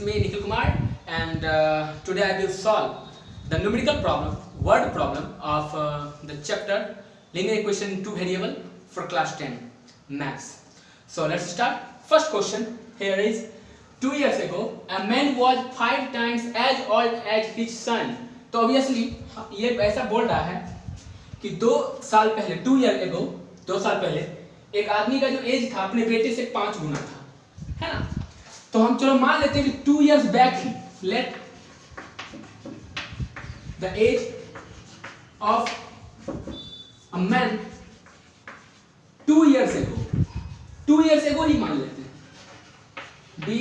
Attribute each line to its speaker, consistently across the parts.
Speaker 1: me Nikhil Kumar, and today I will solve the numerical problem, word problem of the chapter linear equation in two variable for class 10 maths. So let's start. First question here is 2 years ago a man was 5 times as old as his son. तो obviously ये ऐसा बोल रहा है कि 2 साल पहले 2 year ago 2 साल पहले एक आदमी का जो एज था अपने बेटे से 5 गुना था, है ना। तो हम चलो मान लेते हैं कि 2 years back he let the age of a man 2 years ago 2 years ago ही मान लेते हैं be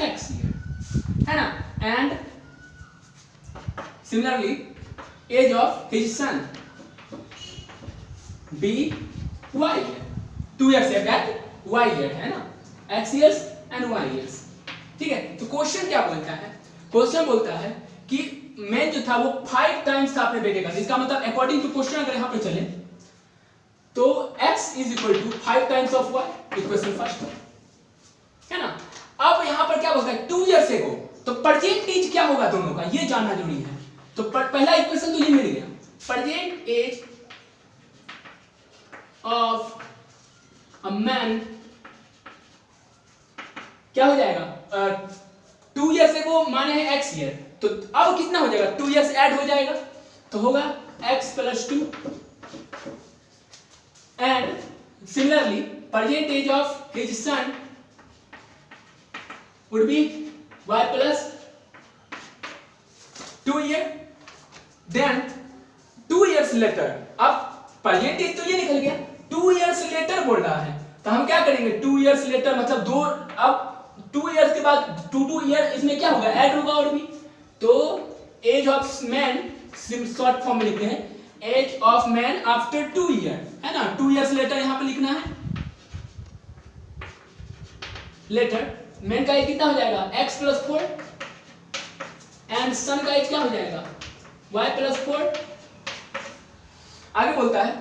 Speaker 1: x year, है ना। and similarly age of his son be y year 2 years back y year, है ना, x years and y years। ठीक है, तो क्वेश्चन क्या बोलता है? क्वेश्चन बोलता है कि मैन जो था वो 5 टाइम्स था अपने बेटे का। इसका मतलब अकॉर्डिंग टू क्वेश्चन अगर यहां पे चले तो x is equal to 5 times of y, equation first, है ना। अब यहां पर क्या होगा 2 इयर्स एगो, तो प्रेजेंट एज क्या होगा दोनों का ये जानना जरूरी है। तो पहला इक्वेशन तो ये मिल गया, present age of a man क्या हो जाएगा 2 इयर्स एगो माने है x ईयर, तो अब कितना हो जाएगा 2 इयर्स ऐड हो जाएगा तो होगा x + 2 and similarly present age of his son would be y + 2 year, then 2 years later। अब प्रेजेंट एज तो ये निकल गया, 2 years later बोल रहा है, तो हम क्या करेंगे 2 years later मतलब दो, अब 2 years के बाद 2 ईयर इसमें क्या होगा ऐड होगा और भी, तो age of man short form में लिखते हैं age of man after 2 year, है ना। 2 years later यहां पे लिखना है, लेटर मैन का एज कितना हो जाएगा x + 4 एंड सन का एज क्या हो जाएगा y + 4। आगे बोलता है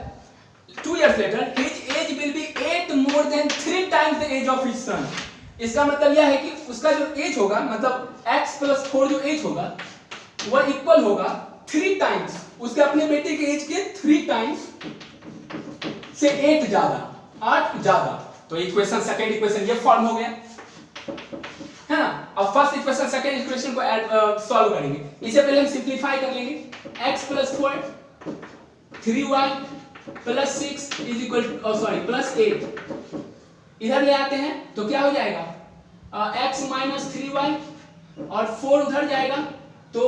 Speaker 1: 2 years later his age will be 8 more than 3 times the age of his son। इसका मतलब यह है कि उसका जो एज होगा मतलब x + 4 जो एज होगा वह इक्वल होगा 3 टाइम्स उसके अपने बेटे के एज के 3 टाइम्स से 8 ज्यादा। तो इक्वेशन सेकंड इक्वेशन ये फॉर्म हो गया, है ना। अब फर्स्ट इक्वेशन सेकंड इक्वेशन को सॉल्व करेंगे। इससे पहले हम सिंपलीफाई कर लेंगे x + 4 3y + 6 + 8 इधर ले आते हैं तो क्या हो जाएगा x - 3y और 4 उधर जाएगा तो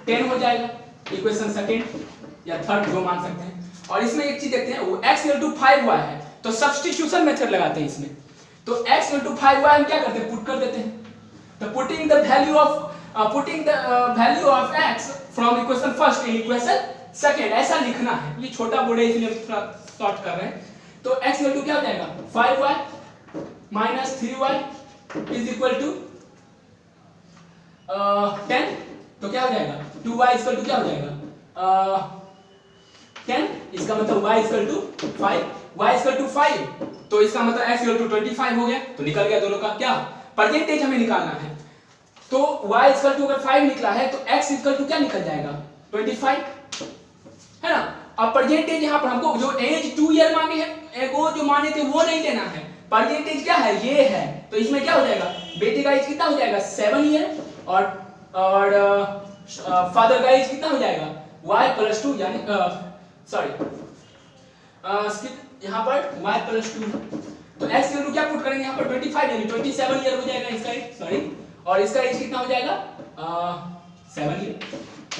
Speaker 1: 10 हो जाएगा, इक्वेशन सेकंड या थर्ड जो मान सकते हैं। और इसमें एक चीज देखते हैं वो x = 5y है तो सब्स्टिट्यूशन मेथड लगाते हैं इसमें, तो x = 5y हम क्या करते हैं पुट कर देते हैं। तो putting the value of x from equation first in equation second ऐसा लिखना है। ये छोटा बोर्ड है इसलिए थोड़ा शॉर्ट कर रहे हैं। तो x = क्या हो जाएगा 5y - 3y = 10, तो क्या हो जाएगा 2y = क्या हो जाएगा 10, इसका मतलब y = 5, y = 5, तो इसका मतलब x = 25 हो गया। तो निकल गया दोनों का क्या परसेंटेज हमें निकालना है। तो y = अगर 5 निकला है तो x = क्या निकल जाएगा 25, है ना। अब परसेंटेज यहां पर हमको जो एज 2 ईयर मांगे है एगो जो माने थे वो नहीं लेना है, परसेंटेज क्या है ये है। तो इसमें क्या हो जाएगा बेटे का एज कितना हो जाएगा 7 ईयर और फादर का एज कितना हो जाएगा y + 2 यानी यहां पर y + 2, तो x की वैल्यू क्या पुट करेंगे यहां पर 25 यानी 27 ईयर हो जाएगा इसका एज, और इसका एज कितना हो जाएगा 7 ईयर।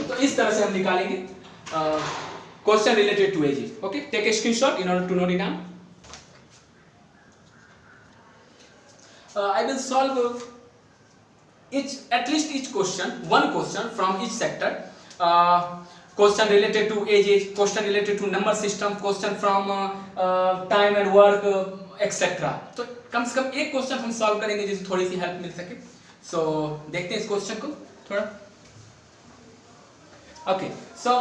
Speaker 1: तो इस तरह से हम निकालेंगे question related to ages. Okay, take a screenshot in order to note it down. I will solve at least each question, one question from each sector. Question related to ages, question related to number system, question from time and work, etc. तो कम से कम एक question हम solve करेंगे जिससे थोड़ी सी help मिल सके। सो देखते हैं इस क्वेश्चन को थोड़ा। Okay, so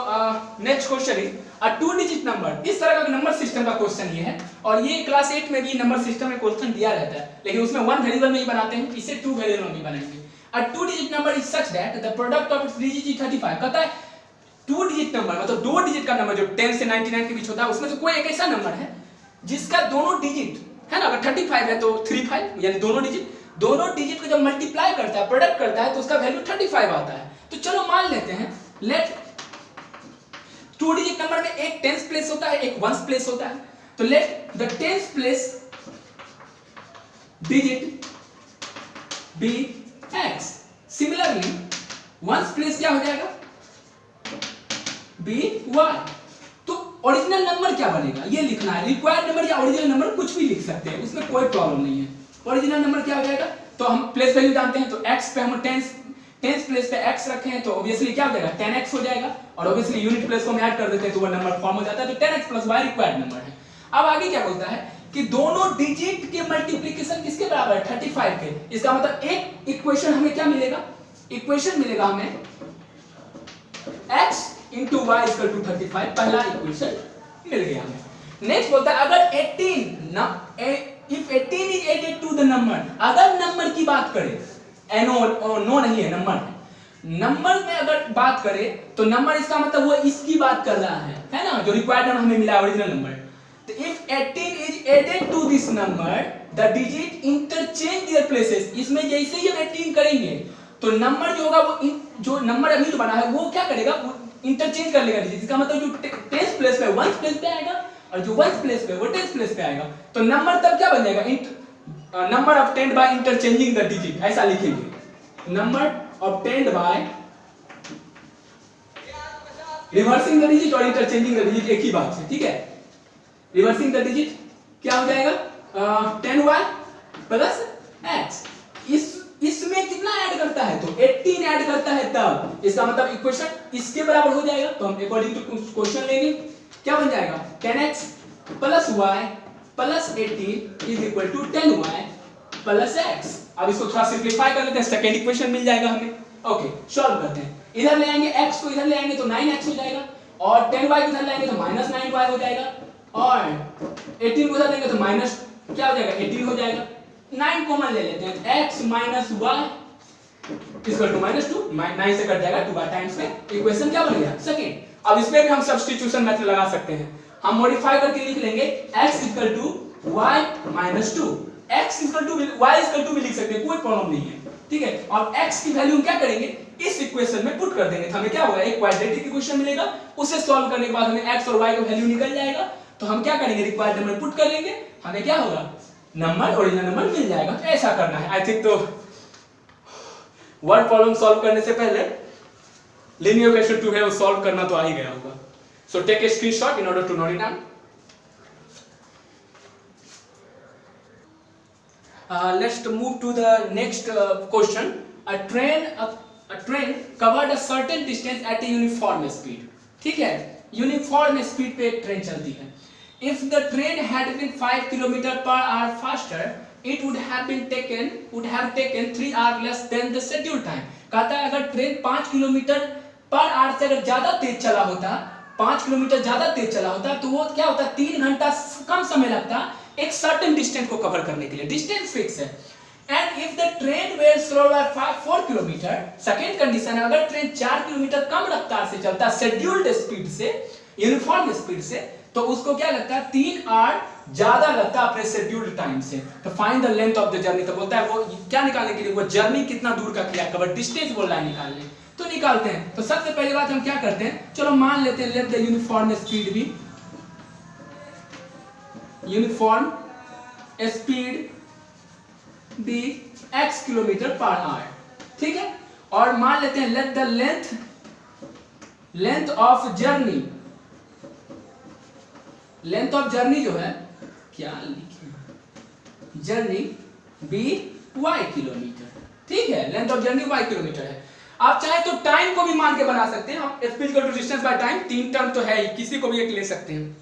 Speaker 1: next question is a 2 digit number. इस तरह का नंबर सिस्टम का क्वेश्चन ये है, और ये क्लास 8 में भी नंबर सिस्टम में क्वेश्चन दिया रहता है, लेकिन उसमें 1 वेरिएबल में ही बनाते हैं, इसे 2 वेरिएबल में भी बनाएंगे। A two-digit number is such that the product of its digit is 35. कहता है टू डिजिट नंबर मतलब 2 डिजिट का नंबर जो 10 से 99 के बीच होता है उसमें से कोई एक ऐसा नंबर है जिसका दोनों डिजिट है ना, अगर 35 है तो 35 यानी दोनों डिजिट को जब मल्टीप्लाई करता है, प्रोडक्ट करता है तो उसका वैल्यू 35 आता है। तो चलो मान लेते हैं, लेट 2 डिजिट नंबर में एक टेंस प्लेस होता है, एक वंस प्लेस होता है। तो let the tens place digit be x। Similarly ones place क्या हो जाएगा, बी वाई। तो ओरिजिनल नंबर क्या बनेगा ये लिखना है, रिक्वायर्ड नंबर या ओरिजिनल नंबर कुछ भी लिख सकते हैं, उसमें कोई प्रॉब्लम नहीं है। ओरिजिनल नंबर क्या हो जाएगा, तो हम प्लेस वैल्यू जानते हैं, तो x पे हम टेंस प्लेस पे x रखे हैं तो ऑब्वियसली क्या हो जाएगा 10x हो जाएगा, और ऑब्वियसली यूनिट प्लेस को हम ऐड कर देते हैं तो वो नंबर फॉर्म हो जाता है। तो 10x + y रिक्वायर्ड नंबर है। अब आगे क्या बोलता है कि दोनों डिजिट के मल्टीप्लिकेशन किसके बराबर है, 35 के। इसका मतलब एक इक्वेशन हमें क्या मिलेगा, इक्वेशन मिलेगा हमें x into y = 35, पहला इक्वेशन मिल गया हमें। नेक्स्ट बोलता है अगर 18 ना if 18 is added to the number, अगर नंबर की बात करें, नो नहीं है, नंबर में अगर बात करें तो नंबर इसका मतलब वो इसकी बात कर रहा है ना, जो रिक्वायर्ड नंबर हमें मिला ओरिजिनल नंबर। तो if 18 is added to this number, the digit interchange their places। इसमें जैसे ही हम 18 करेंगे तो नंबर जो होगा वो जो नंबर अभी जो बना है वो क्या करेगा, वो इंटरचेंज कर लेगा डिजिट। इसका मतलब जो टेंस प्लेस पे वंस प्लेस पे आएगा और जो वंस प्लेस पे वो टेंस प्लेस पे आएगा। तो नंबर तब क्या बन जाएगा, number obtained by interchanging the digit, ऐसा लिखेंगे। Number obtained by reversing the digit और इंटरचेंजिंग द डिजिट एक ही बात है, ठीक है। रिवर्सिंग द डिजिट क्या हो जाएगा, 10y + x। इसमें कितना ऐड करता है, तो 18 ऐड करता है तब, इसका मतलब इक्वेशन इसके बराबर हो जाएगा। तो हम अकॉर्डिंग टू क्वेश्चन लेंगे, क्या बन जाएगा 10x + y + 18 = 10y + x। अब इसको थोड़ा सिंपलीफाई कर लेते हैं, सेकंड इक्वेशन मिल जाएगा हमें। ओके सॉल्व करते हैं, इधर ले आएंगे x को, इधर ले आएंगे तो 9x हो जाएगा, और 10y को इधर लाएंगे तो -9y हो जाएगा, और 18 को इधर लेंगे तो माइनस क्या हो जाएगा 18 हो जाएगा। 9 कॉमन ले लेते हैं, x - y = -2, 9 से कट जाएगा 2y टाइम्स में, इक्वेशन क्या बन गया सेकंड। अब इसमें भी हम सब्स्टिट्यूशन मेथड लगा सकते हैं, हम मॉडिफाई करके लिख लेंगे x = y - 2, x = y = भी लिख सकते हैं, कोई प्रॉब्लम नहीं है, ठीक है। और x की वैल्यू हम क्या करेंगे, इस इक्वेशन में पुट कर देंगे, तो हमें क्या होगा एक क्वाड्रेटिक इक्वेशन मिलेगा, उसे सॉल्व करने के बाद हमें x और y का वैल्यू निकल जाएगा। तो हम क्या करेंगे, रिक्वायर्ड नंबर पुट कर लेंगे, हमें क्या होगा नंबर ओरिजिनल नंबर मिल जाएगा। तो ऐसा करना है। आई थिंक तो वर्ड प्रॉब्लम सॉल्व करने से पहले लिनियर इक्वेशन 2 है वो सॉल्व करना तो आ ही गया होगा। So take a screenshot in order to note it down. Let's move to the next question. A train covered a certain distance at a uniform speed, ठीक है, यूनिफॉर्म स्पीड पे एक ट्रेन चलती है। If the train had been 5 km/h faster, it would have taken 3 hours less than the scheduled time। कहता है अगर train 5 km/h से अगर ज्यादा तेज चला होता, 5 किलोमीटर ज्यादा तेज चला होता तो वो क्या होता, 3 घंटा कम समय लगता एक सर्टेन डिस्टेंस को कवर करने के लिए, डिस्टेंस फिक्स है। And if the train were slow by 4 kilometre, second condition है अगर ट्रेन 4 किलोमीटर कम रफ्तार से चलता शेड्यूल्ड स्पीड से, यूनिफॉर्म स्पीड से, तो उसको क्या लगता है 3 आवर ज्यादा लगता है अपने शेड्यूल्ड टाइम से। तो find the length of the journey, तो बोलता है वो क्या निकालने के लिए, वो जर्नी कितना दूर का किया, कवर डिस्टेंस बोल रहा है निकालने, तो निकालते हैं। तो सबसे पहली बात हम क्या करते हैं, चलो मान लेते हैं लेट द यूनिफॉर्म स्पीड भी, यूनिफॉर्म स्पीड भी x km/h, ठीक है। और मान लेते हैं let the length of journey, length of journey जो है क्या लिखे, जर्नी बी y किलोमीटर, ठीक है, length of journey y kilometre है। आप चाहे तो टाइम को भी मान के बना सकते हैं, हम speed equal to distance by time, 3 term तो है ही, किसी को भी एक ले सकते हैं।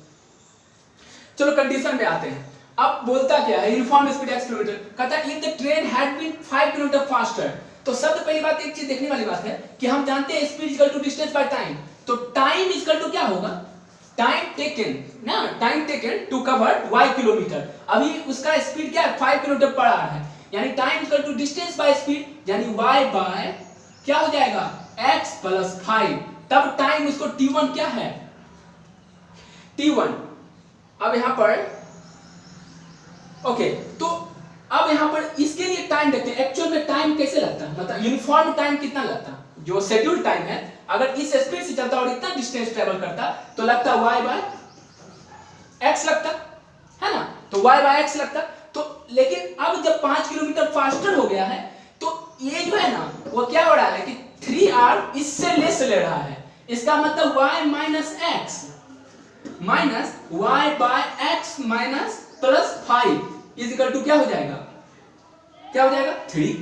Speaker 1: चलो कंडीशन पे आते हैं। अब बोलता क्या है, यूनिफॉर्म स्पीड x किलोमीटर, कहता है if the train had been 5 kilometre faster. तो सबसे पहली बात एक चीज देखने वाली बात है कि हम जानते हैं speed equal to distance by time, तो टाइम इक्वल टू क्या होगा, टाइम टेकन ना, time taken to cover y kilometre. अभी उसका स्पीड क्या है 5 किलोमीटर पर आवर है, यानी time equal to distance by speed, यानी y बाय क्या हो जाएगा x प्लस 5। तब टाइम उसको t1 क्या है t1। अब यहां पर ओके, तो अब यहां पर इसके लिए टाइम देखते हैं एक्चुअल में टाइम कैसे लगता है, मतलब यूनिफॉर्म टाइम कितना लगता है। जो शेड्यूल टाइम है अगर इस स्पीड से चलता और इतना डिस्टेंस ट्रेवल करता तो लगता y बाय x लगता है ना, तो y बाय x लगता। तो लेकिन अब जब 5 किलोमीटर फास्टर हो गया है तो ये जो है ना वो क्या हो रहा है कि 3r इससे लेस ले रहा है। इसका मतलब y minus x minus y by x minus plus 5 is equal to क्या हो जाएगा, क्या हो जाएगा 3।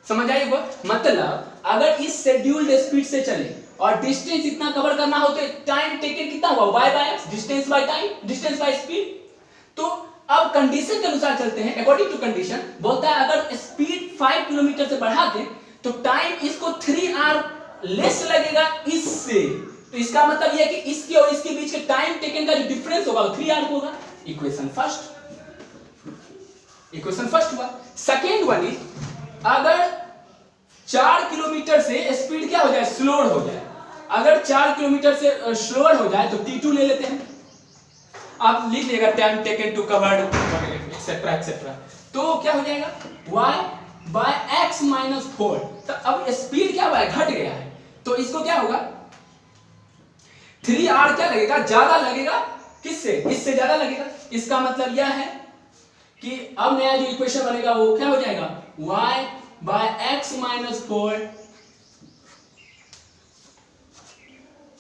Speaker 1: समझ आई होगा, मतलब अगर इस शेड्यूल्ड स्पीड से चले और डिस्टेंस इतना कवर करना हो तो टाइम टेकन कितना हुआ y by x, distance by time, distance by speed. तो अब कंडीशन के अनुसार चलते हैं, अकॉर्डिंग टू कंडीशन बोलता है अगर स्पीड 5 किलोमीटर से बढ़ा दे तो टाइम इसको 3r लेस लगेगा इससे। तो इसका मतलब यह है कि इसके और इसके बीच के टाइम टेकन का जो डिफरेंस होगा वो 3r होगा। इक्वेशन फर्स्ट हुआ। सेकेंड वन इज अगर 4 किलोमीटर से स्पीड क्या हो जाए स्लोअर हो जाए, अगर 4 किलोमीटर से स्लोअर हो जाए तो t2 ले लेते हैं। आप लिख लीजिएगा time taken to covered etcetera etcetera. तो क्या हो जाएगा y बाय x माइनस 4। तो अब स्पीड क्या हुआ है घट गया है, तो इसको क्या होगा 3r क्या लगेगा ज्यादा लगेगा, किससे इससे ज्यादा लगेगा। इसका मतलब यह है कि अब नया जो इक्वेशन बनेगा वो क्या हो जाएगा y by x minus 4।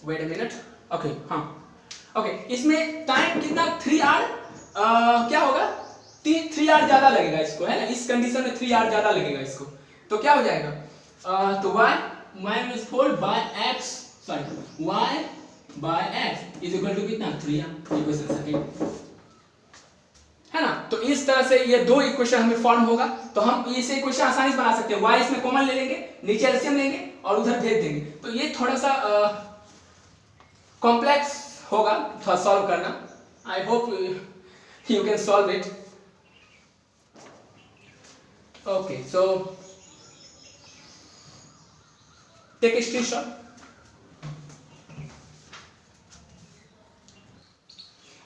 Speaker 1: Wait a minute, okay हाँ ओके, इसमें टाइम कितना 3r क्या होगा 3r ज्यादा लगेगा इसको, है ना, इस कंडीशन में 3r ज्यादा लगेगा इसको। तो क्या हो जाएगा तो y minus 4 by x sorry y by x is equal to कितना 3r, इक्वेशन सेकंड, है ना। तो इस तरह से ये दो इक्वेशन हमें फॉर्म होगा। तो हम इसे इक्वेशन आसानी से बना सकते हैं, y इसमें कॉमन ले लेंगे, नीचे एलसीएम लेंगे और उधर भेज देंगे। तो ये थोड़ा सा कॉम्प्लेक्स होगा थोड़ा सॉल्व करना। I hope you can solve it. Okay so take a screenshot.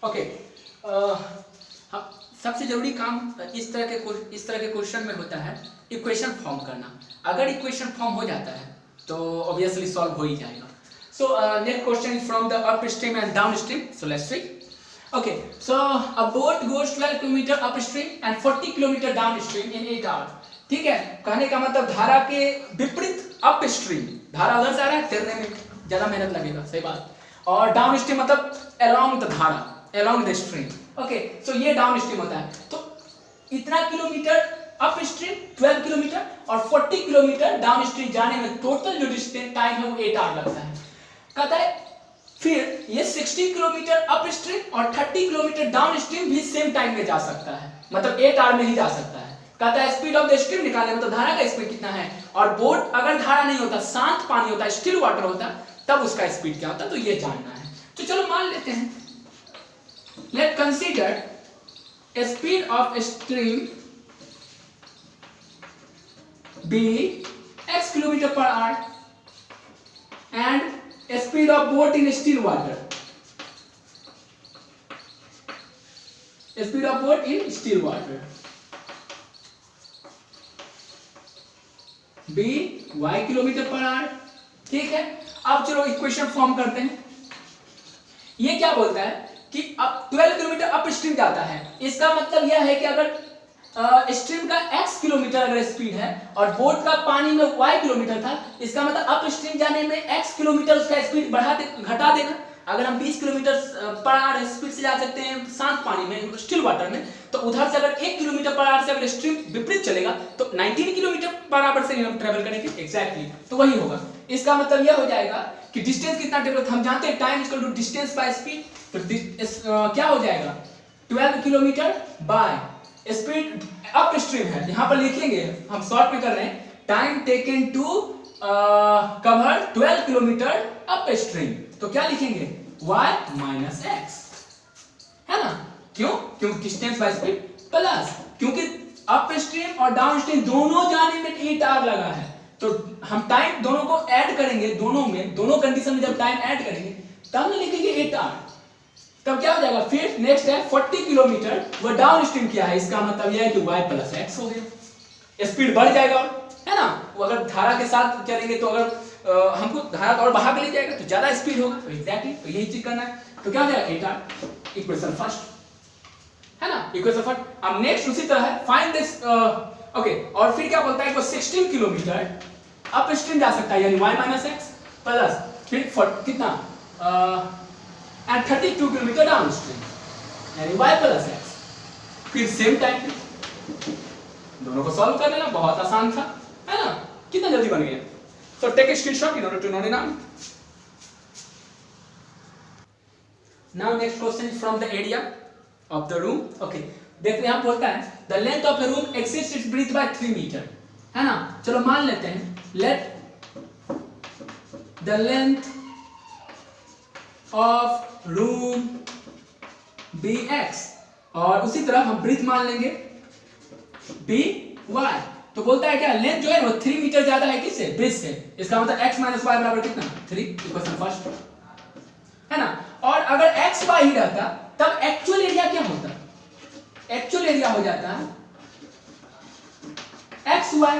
Speaker 1: Okay सबसे जरूरी काम इस तरह के क्वेश्चन में होता है इक्वेशन फॉर्म करना। अगर इक्वेशन फॉर्म हो जाता है तो ऑब्वियसली सॉल्व हो ही जाएगा। So next question is from the upstream and downstream. So let's see. Okay, so a boat goes 12 km upstream and 40 km downstream in 8 hours. ठीक है, कहने का मतलब धारा के विपरीत अपस्ट्रीम, धारा उधर से आ रहा है, तैरने में ज्यादा मेहनत लगेगा, सही बात। और डाउनस्ट्रीम मतलब along the धारा, along the stream. Okay, so ये डाउनस्ट्रीम होता है। तो इतना किलोमीटर अपस्ट्रीम 12 किलोमीटर और 40 किलोमीटर डाउनस्ट्रीम जाने में टोटल जो डिस्टेंस टाइम है वो 8 आवर लगता है। कहता है फिर ये 60 किलोमीटर अपस्ट्रीम और 30 किलोमीटर डाउनस्ट्रीम भी सेम टाइम में जा सकता है, मतलब 8 आवर में ही जा सकता है। कहता है स्पीड ऑफ द स्ट्रीम निकालने मतलब धारा का स्पीड कितना है, और बोट अगर धारा नहीं होता शांत पानी होता स्टिल वाटर होता तब उसका स्पीड क्या होता, तो ये जानना है। तो चलो मान लेते हैं, let consider speed of stream be x kilometre per hour and speed of boat in still water, speed of boat in still water, b y kilometre per our. ठीक है, अब चलो इक्वेशन फॉर्म करते हैं। ये क्या बोलता है कि अब 12 किलोमीटर अप स्ट्रीम जाता है, इसका मतलब यह है कि अगर स्ट्रीम का x किलोमीटर अगर स्पीड है और बोट का पानी में y किलोमीटर था, इसका मतलब अप स्ट्रीम जाने में x किलोमीटर उसका स्पीड घटा देना। अगर हम 20 किलोमीटर पर आवर स्पीड से जा सकते हैं शांत पानी में स्टिल वाटर में, तो उधर से अगर 1 किलोमीटर पर आवर से अगर स्ट्रीम विपरीत चलेगा तो 19 किलोमीटर पर आवर से हम ट्रेवल करेंगे। एग्जैक्टली तो वही होगा। इसका मतलब यह हो जाएगा कि डिस्टेंस कितना ट्रेवल, हम जानते हैं time equal to distance by speed. तो क्या हो जाएगा 12 kilometre by speed upstream है, यहां पर लिखेंगे हम शॉर्ट में कर रहे हैं, time taken to cover 12 kilometre upstream. तो क्या लिखेंगे y माइनस एक्स, है ना, क्यों, क्योंकि डिस्टेंस बाय स्पीड प्लस, क्योंकि अप स्ट्रीम और डाउन स्ट्रीम दोनों जाने में ई टार लगा है, तो हम टाइम दोनों को ऐड करेंगे, दोनों कंडीशन में जब टाइम ऐड करेंगे तब ना लिखेंगे ई टार, तब क्या हो जाएगा। फिर नेक्स्ट है 40 किलोमीटर, वो डाउन स्ट्रीम किया है, इसका मतलब यह है कि y प्लस एक्स हो गया, स्पीड बढ़ जाएगा, है ना। वो अगर धारा के साथ चलेंगे तो अगर हमको धारा और बढ़ा के ले जाएगा तो ज्यादा स्पीड होगा, तो एग्जैक्टली तो यही चीज करना है। तो क्या हो जाएगा ई टार, इक्वेशन फर्स्ट, है ना, इक्वेशन फर्स्ट। अब नेक्स्ट उसी तरह है, फाइंड दिस ओके, और फिर क्या बोलता है कि 16 किलोमीटर अप स्ट्रीम जा सकता है, यानी y माइनस एक्स प्लस फिर कितना एंड 32 किलोमीटर डाउन स्ट्रीम, यानी y प्लस एक्स। फिर सेम टाइम दोनों को सॉल्व कर लेना, बहुत आसान था, है ना, कितना जल्दी बन गया। So take a screenshot in order to note it down. Now next question is from the area of the room. Okay, देखते हैं, यहाँ बोलता है the length of the room exceeds its breadth by 3 meter, है ना। चलो मान लेते हैं let the length of room be x, और उसी तरह हम ब्रीथ मान लेंगे b y। तो बोलता है क्या, लेंथ जो है वो 3 मीटर ज्यादा है किससे, ब्रिज से, इसका मतलब x माइनस वाई बराबर कितना 3, इक्वेशन फर्स्ट, है ना। और अगर x y ही रहता तब एक्चुअल एरिया क्या होता, एक्चुअल एरिया हो जाता है एक्स वाई,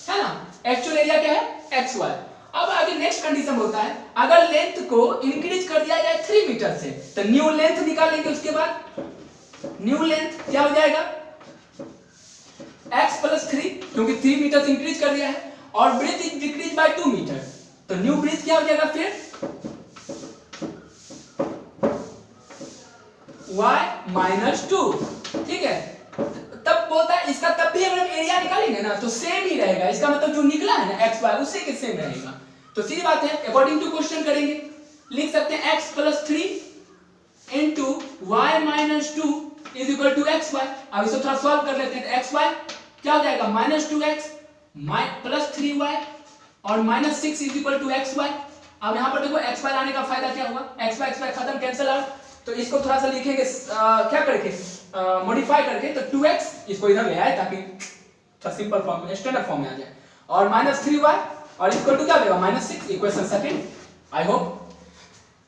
Speaker 1: है ना, एक्चुअल एरिया क्या है एक्स वाई। अब आगे नेक्स्ट कंडीशन होता है, अगर लेंथ को इंक्रीज कर दिया जाए 3 मीटर से, तो न्यू लेंथ निकालेंगे, उसके बाद न्यू लेंथ क्या हो जाएगा x प्लस 3, क्योंकि 3 मीटर से इंक्रीज कर दिया है, और breadth is decrease by 2 metre, तो न्यू ब्रेथ क्या हो जाएगा फिर y माइनस 2, ठीक है। तब बोलता है इसका तब भी अगर हम एरिया निकालेंगे ना तो सेम ही रहेगा, इसका मतलब जो निकला है ना x y उससे के सेम रहेगा। तो सीधी बात है, अकॉर्डिंग टू क्वेश्चन करेंगे, लिख सकते हैं x plus 3 into y minus 2 is equal to x y. अब इसे थोड़ा सॉल्व कर लेते हैं, तो एक्स वाई क्या हो जाएगा माइनस 2x प्लस 3y और minus 6 is equal to x y. अब यहाँ पर देखो एक्स वाई लाने का फायदा क्या होगा, एक्स वाई खत्म, कैंसिल आउट, तो इसको थोड़ा सा लिखेंगे क्या करके मॉडिफाई करके, तो 2x इसको इधर ले आए ताकि थोड़ा सिंपल फॉर्म में स्टैंडर्ड फॉर्म में आ जाए, और माइनस 3y और इक्वल टू क्या देगा minus 6, equation second. I hope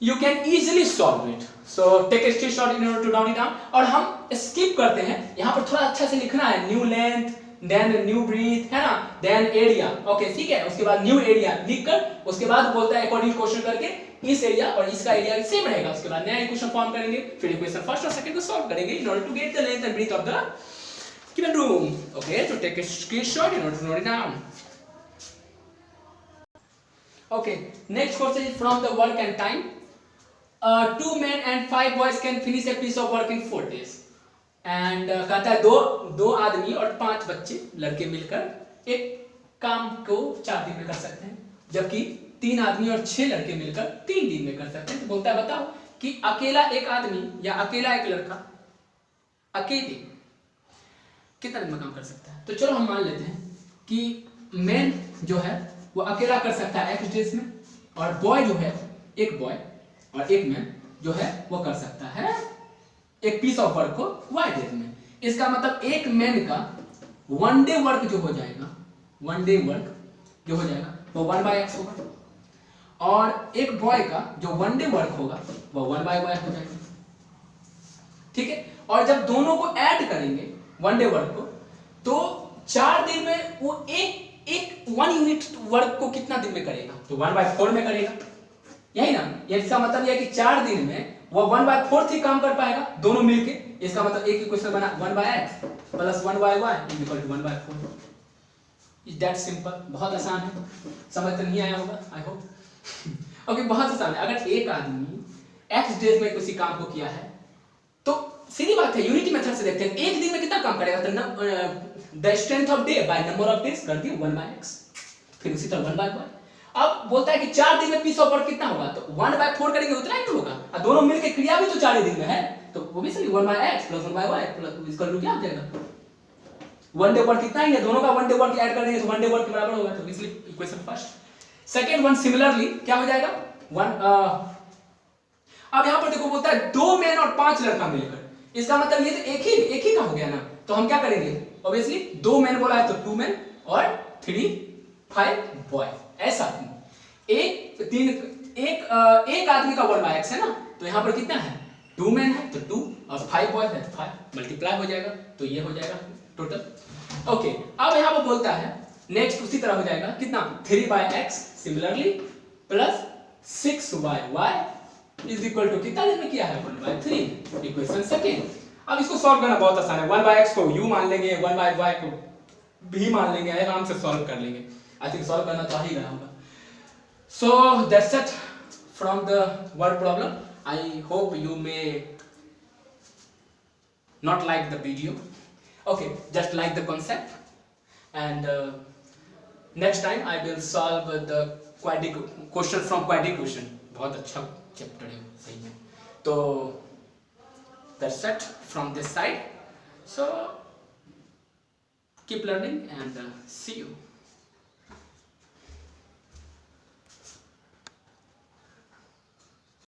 Speaker 1: you can easily solve it, so take a screenshot in order to note it down। और हम skip करते हैं, यहाँ पर थोड़ा अच्छा से लिखना है, new length then new breadth, है ना, देन एरिया, ओके ठीक है। उसके बाद न्यू एरिया लिखकर उसके बाद बोलता है अकॉर्डिंग क्वेश्चन करके इस एरिया और इसका एरिया सेम रहेगा, उसके बाद नया इक्वेशन फॉर्म करेंगे, फिर इक्वेशन फर्स्ट और सेकंड को सॉल्व करेंगे in order to get the length and breadth of the given room। okay, so take a screenshot in order to note it down। okay, next question is from the work and time। 2 men and 5 boys can finish a piece of work in 4 days। And कहता है दो आदमी और 5 बच्चे लड़के मिलकर एक काम को 4 दिन में कर सकते हैं, जबकि 3 आदमी और 6 लड़के मिलकर 3 दिन में कर सकते हैं। तो बोलता है बताओ कि अकेला एक आदमी या अकेला एक लड़का अकेले कितना दिन में काम कर सकता है। तो चलो हम मान लेते हैं कि मैन जो है वो अकेला कर सकता है x डेज में, और बॉय जो है एक बॉय और एक मैन जो है वो कर सकता है एक पीस ऑफ वर्क को y डेज में। इसका मतलब एक मैन का 1 डे वर्क जो हो जाएगा, 1 डे वर्क जो हो जाएगा वो 1/x होगा, और एक बॉय का जो 1 डे वर्क होगा वो 1/y हो जाएगा, ठीक है। और जब दोनों को ऐड करेंगे 1 डे वर्क को, तो 4 दिन में वो एक 1 यूनिट वर्क को कितना दिन में करेगा, तो 1/4 में करेगा, यही ना। इसका मतलब यह कि 4 दिन में वो 1/4 ही काम कर पाएगा दोनों मिलके। इसका मतलब एक इक्वेशन बना 1/x plus 1/y is equal to 1/4। Is that simple, बहुत आसान है, समझ तो नहीं आया होगा आई होप। ओके, बहुत आसान है। अगर एक आदमी x डेज में किसी काम को किया है तो सीधी बात है यूनिटी मेथड से देखते हैं एक दिन में कितना काम करेगा, तो the strength of day by number of days कर दिए 1/x, फिर उसी तरह 1/y। अब बोलता है कि 4 दिन में पीस ऑफ वर्क कितना होगा, तो 1/4 करेंगे उतना ही तो होगा, और दोनों मिलके क्रिया भी तो 4 दिन में है, तो वो भी सही 1/x प्लस 1/y प्लस इसका रूट क्या आ जाएगा 1 डे वर्क कितना ही है, दोनों का 1 डे वर्क ऐड कर देंगे तो 1 डे वर्क के बराबर होगा, तो इसलिए equation first. Second one similarly क्या हो जाएगा 1 अब यहां पर देखो बोलता है 2 मैन और 5 लड़का मिलकर, इसका मतलब ये तो एक ही का हो गया ना, तो हम क्या करेंगे, ऑब्वियसली 2 मैन बोला है तो 2 मैन और 3 5 बॉय, ऐसा एक आदमी का 1/x है ना, तो यहाँ पर कितना है 2 मैन है तो 2 और 5 बॉय है तो 5 मल्टीप्लाई हो जाएगा, तो ये हो जाएगा टोटल। ओके, अब यहाँ पर बोलता है नेक्स्ट उसी तरह हो जाएगा कितना 3/x similarly plus 6y is equal to कितना में किया है 1/3, इक्वेशन सेकेंड। अब इसको सॉल्व करना बहुत आसान है, 1/x को u मान लेंगे, 1/y को v मान लेंगे, आराम से सॉल्व कर लेंगे। आई थिंक सॉल्व करना तो आ ही रहा होगा। So that's it from the word problem. I hope you may not like the video, okay, just like the concept and next time I will solve the quadratic question from quadratic question। बहुत अच्छा chapter है सही में। तो that's it from this side, so keep learning and see you।